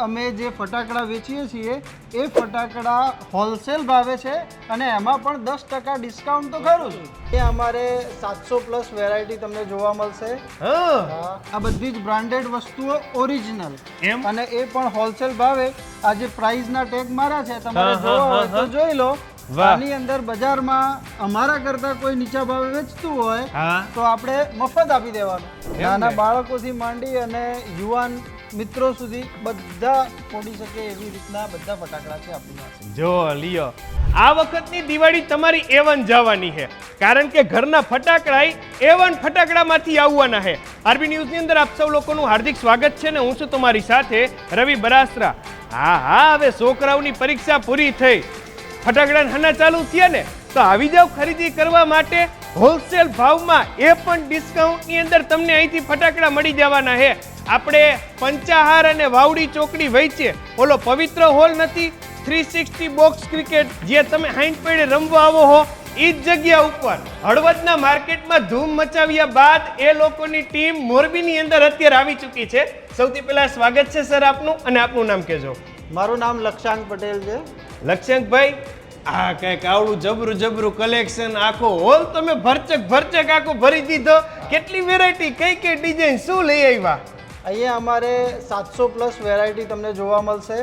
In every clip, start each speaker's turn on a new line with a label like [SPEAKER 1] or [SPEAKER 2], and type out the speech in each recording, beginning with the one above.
[SPEAKER 1] અમે જે ફટાકડા વેચીએ છીએ એ ફટાકડા હોલસેલ ભાવે છે અને એમાં પણ 10% ડિસ્કાઉન્ટ તો ખરું જ. એ અમારે 700 પ્લસ વેરાયટી તમને જોવા મળશે. આ બધી જ બ્રાન્ડેડ વસ્તુઓ ઓરિજિનલ અને એ પણ હોલસેલ ભાવે. આ જે પ્રાઇસના ટેગ મારા છે તમારે જોવા હોય તો જોઈ લો. આની અંદર બજારમાં અમારા કરતા કોઈ નીચા ભાવે વેચતું હોય તો આપણે મફત આપી દેવાનું. નાના બાળકોથી માંડી અને યુવાન મિત્રો સુધી બધા ફોડી શકે એવી રીતના બધા ફટાકડા છે આપણી પાસે.
[SPEAKER 2] જો લિયો, આ વખતની દિવાળી તમારી A1 જવાની છે, કારણ કે ઘરના ફટાકડા A1 ફટાકડામાંથી આવવાના છે. આરબી ન્યૂઝની અંદર આપ સૌ લોકોનું હાર્દિક સ્વાગત છે ને હું છું તમારી સાથે રવિ બરાસરા. હવે છોકરાઓની પરીક્ષા પૂરી થઈ, ફટાકડા નાના ચાલુ થયા ને, તો આવી જાવ ખરીદી કરવા માટે. હોલસેલ ભાવમાં એ પણ ડિસ્કાઉન્ટની અંદર તમને અહીંથી ફટાકડા મળી જવાના છે. આપણે પંચાહાર અને વાવડી ચોકડી વચ્ચે ઓલો પવિત્ર હોલ નથી, 360 બોક્સ ક્રિકેટ જે તમે હાઈન પેડે રમવા આવો હો, એ જ જગ્યા ઉપર હળવદના માર્કેટમાં ધૂમ મચાવ્યા બાદ એ લોકોની ટીમ મોરબીની અંદર અત્યારે આવી ચૂકી છે. સૌથી પહેલા સ્વાગત છે સર આપનું, અને આપનું નામ કહેજો.
[SPEAKER 1] મારું નામ લક્ષાંક પટેલ છે.
[SPEAKER 2] લક્ષ્યાંકભાઈ, આ કઈક આવડું જબરું કલેક્શન, આખો હોલ તમે ભરચક આખો ભરી દીધો. કેટલી વેરાયટી, કઈ ડિઝાઇન, શું લઈ આવ્યા?
[SPEAKER 1] અહીંયા અમારે 700 પ્લસ વેરાયટી તમને જોવા મળશે.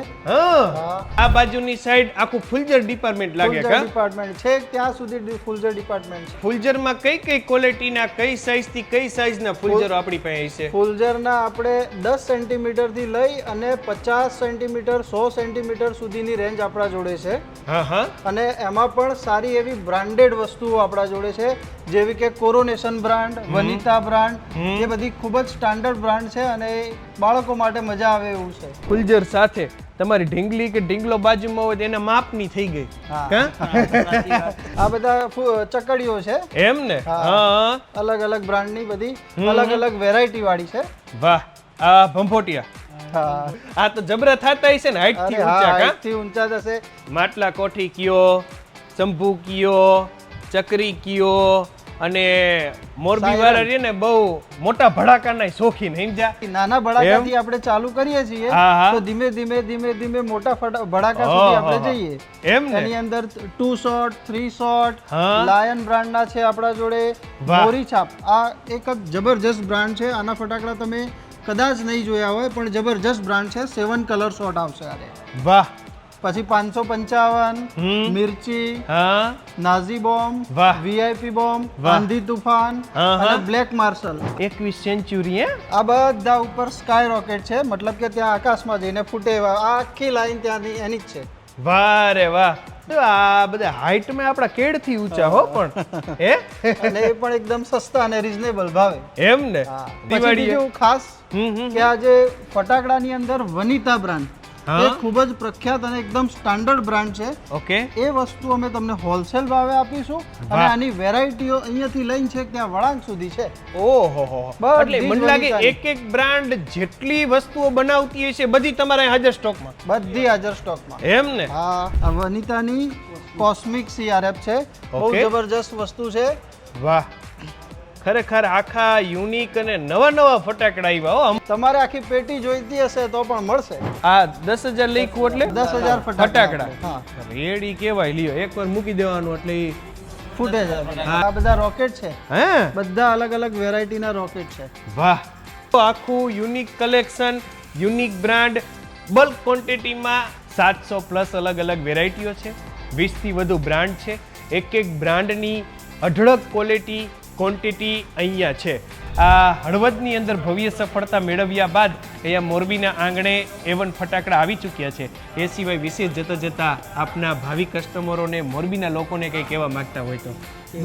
[SPEAKER 2] આ બાજુની સાઈડ આખું ફુલજર ડિપાર્ટમેન્ટ લાગે છે.
[SPEAKER 1] ડિપાર્ટમેન્ટ છે ત્યાં સુધી ફુલજર ડિપાર્ટમેન્ટ છે.
[SPEAKER 2] ફુલજરમાં કઈ ક્વોલિટીના, કઈ સાઈઝથી કઈ સાઈઝના ફુલજરો આપણી પાસે છે?
[SPEAKER 1] ફુલજરના આપણે 10 સેન્ટીમીટર થી લઈ અને 50 સેન્ટીમીટર 100 સેન્ટીમીટર સુધીની રેન્જ આપણા જોડે છે. અને એમાં પણ સારી એવી બ્રાન્ડેડ વસ્તુઓ આપણા જોડે છે, જેવી કે કોરોનેશન બ્રાન્ડ, વનિતા બ્રાન્ડ, એ બધી ખૂબ જ સ્ટાન્ડર્ડ બ્રાન્ડ છે અને બાળકો માટે મજા આવે એવું છે.
[SPEAKER 2] ફુલજર સાથે તમારી ઢીંગલી કે ઢીંગલો બાજુમાં હોય એના માપની થઈ ગઈ.
[SPEAKER 1] આ બધા ચકડીઓ છે
[SPEAKER 2] એમ ને?
[SPEAKER 1] અલગ અલગ બ્રાન્ડની બધી અલગ અલગ વેરાયટી વાળી છે.
[SPEAKER 2] વાહ, આ ભંભોટિયા, આ તો જબરા થાતા હશે ને, હાઈટ થી ઊંચા.
[SPEAKER 1] હાઈટ થી ઊંચા થશે.
[SPEAKER 2] માટલા કોઠી કયો, શંભુ કયો, ચકરી કયો, અને મોરબી વાળા રે ને બહુ મોટા ભડાકાના શોખીન સમજા.
[SPEAKER 1] નાના ભડાકાથી આપણે ચાલુ કરીએ છીએ તો ધીમે ધીમે મોટા ભડાકા સુધી આપણે જઈએ.
[SPEAKER 2] એમ ને?
[SPEAKER 1] એની અંદર 2 શોટ, 3 શોટ, લાયન બ્રાન્ડના છે આપણા જોડે. મોરી છાપ આ એક જબરજસ્ત બ્રાન્ડ છે. આના ફટાકડા તમે કદાચ નહીં જોયા હોય પણ જબરજસ્ત બ્રાન્ડ છે. 7 કલર શોટ આવશે આરે.
[SPEAKER 2] વાહ.
[SPEAKER 1] પછી 555, મિર્ચી, નાઝી બોમ્બ, વીઆઈપી બોમ્બ, આંધી તુફાન અને બ્લેક માર્શલ. 21 સેન્ચુરી. આ બધા ઉપર સ્કાય રોકેટ છે, મતલબ કે ત્યાં આકાશમાં જઈને ફૂટે એવા. આ આખી લાઈન ત્યાંની એની જ છે.
[SPEAKER 2] વાહ રે વાહ. આ બધા હાઈટમાં આપણા કેડથી ઊંચા હો, પણ
[SPEAKER 1] અને એ પણ એકદમ સસ્તા અને રીઝનેબલ ભાવે.
[SPEAKER 2] એમ ને?
[SPEAKER 1] દિવાળી જેવું ખાસ કે આ જે ફટાકડાની અંદર વનિતા બ્રાન્ડ એ ખૂબ જ પ્રખ્યાત અને એકદમ સ્ટાન્ડર્ડ બ્રાન્ડ છે.
[SPEAKER 2] ઓકે.
[SPEAKER 1] એ વસ્તુ અમે તમને હોલસેલ ભાવે આપીશું અને આની વેરાયટીઓ અહીંયાથી લઈને છે ત્યાં વળાંક સુધી છે.
[SPEAKER 2] ઓહો, એટલે મને લાગે એક બ્રાન્ડ જેટલી વસ્તુઓ બનાવતી હશે બધી તમારા હાજર સ્ટોકમાં?
[SPEAKER 1] બધી હાજર સ્ટોકમાં.
[SPEAKER 2] એમ ને?
[SPEAKER 1] હા, આ વનિતાની કોસ્મિક CRF છે, બહુ જબરજસ્ત વસ્તુ છે.
[SPEAKER 2] વાહ, ખરેખર આખા યુનિક અને નવા ફટાકડા આવ્યા.
[SPEAKER 1] તમારે આખી પેટી જોઈતી હશે તો પણ મળશે.
[SPEAKER 2] આ 10,000 લખ્યું એટલે
[SPEAKER 1] 10,000
[SPEAKER 2] ફટાકડા રેડી કહેવાય. લ્યો, એકવાર મૂકી દેવાનું એટલે
[SPEAKER 1] ફૂટે જાય. આ બધા રોકેટ છે, બધા અલગ અલગ વેરાયટીના રોકેટ છે.
[SPEAKER 2] વાહ, આખું unique collection, unique brand, bulk ક્વોન્ટિટીમાં 700 પ્લસ અલગ અલગ વેરાયટીઓ છે. 20 થી વધુ બ્રાન્ડ છે. એક બ્રાન્ડની અઢળક ક્વોલિટી, ક્વોન્ટિટી અહીંયા છે. આ હળવદની અંદર ભવ્ય સફળતા મેળવ્યા બાદ અહીંયા મોરબીના આંગણે A1 ફટાકડા આવી ચૂક્યા છે. એ સિવાય વિશેષ જતા આપના ભાવિ કસ્ટમરોને, મોરબીના લોકોને કંઈ કહેવા માંગતા હોય તો?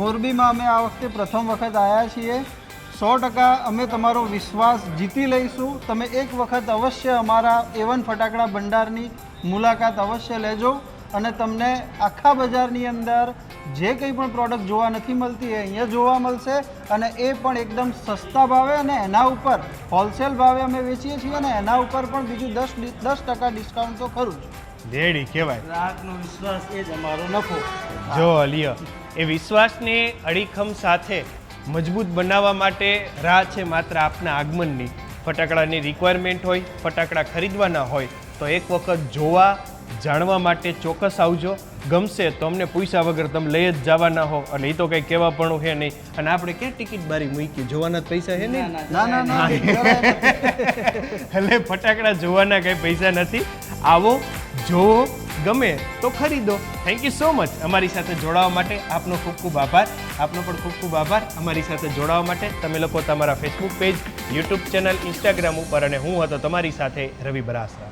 [SPEAKER 1] મોરબીમાં અમે આ વખતે પ્રથમ વખત આવ્યા છીએ. 100% અમે તમારો વિશ્વાસ જીતી લઈશું. તમે એક વખત અવશ્ય અમારા A1 ફટાકડા ભંડારની મુલાકાત અવશ્ય લેજો અને તમને આખા બજારની અંદર જે કંઈ પણ પ્રોડક્ટ જોવા નથી મળતી એ અહીંયા જોવા મળશે, અને એ પણ એકદમ સસ્તા ભાવે. અને એના ઉપર હોલસેલ ભાવે અમે વેચીએ છીએ અને એના ઉપર પણ બીજું 10% ડિસ્કાઉન્ટ તો ખરું જ.
[SPEAKER 2] રેડી કહેવાય.
[SPEAKER 1] ગ્રાહકનો વિશ્વાસ એ જ અમારો નફો.
[SPEAKER 2] જો લ્યો, એ વિશ્વાસને અડીખમ સાથે મજબૂત બનાવવા માટે રાહ છે માત્ર આપના આગમનની. ફટાકડાની રિક્વાયરમેન્ટ હોય, ફટાકડા ખરીદવાના હોય તો એક વખત જોવા જાણવા માટે ચોક્કસ આવજો. ગમશે તો અમને પૈસા વગર તમે લઈ જ જવાના હો, અને એ તો કંઈ કહેવા પણ છે નહીં. અને આપણે ક્યાં ટિકિટ બારી મૂકી, જોવાના જ પૈસા છે ને?
[SPEAKER 1] ના
[SPEAKER 2] એટલે ફટાકડા જોવાના કંઈ પૈસા નથી. આવો, જોવો, ગમે તો ખરીદો. થેન્ક યુ સો મચ અમારી સાથે જોડાવા માટે. આપનો ખૂબ ખૂબ આભાર. આપનો પણ ખૂબ ખૂબ આભાર અમારી સાથે જોડાવા માટે. તમે લોકો તમારા Facebook page, YouTube channel, Instagram ઉપર, અને હું હતો તમારી સાથે રવિ બરાસરા.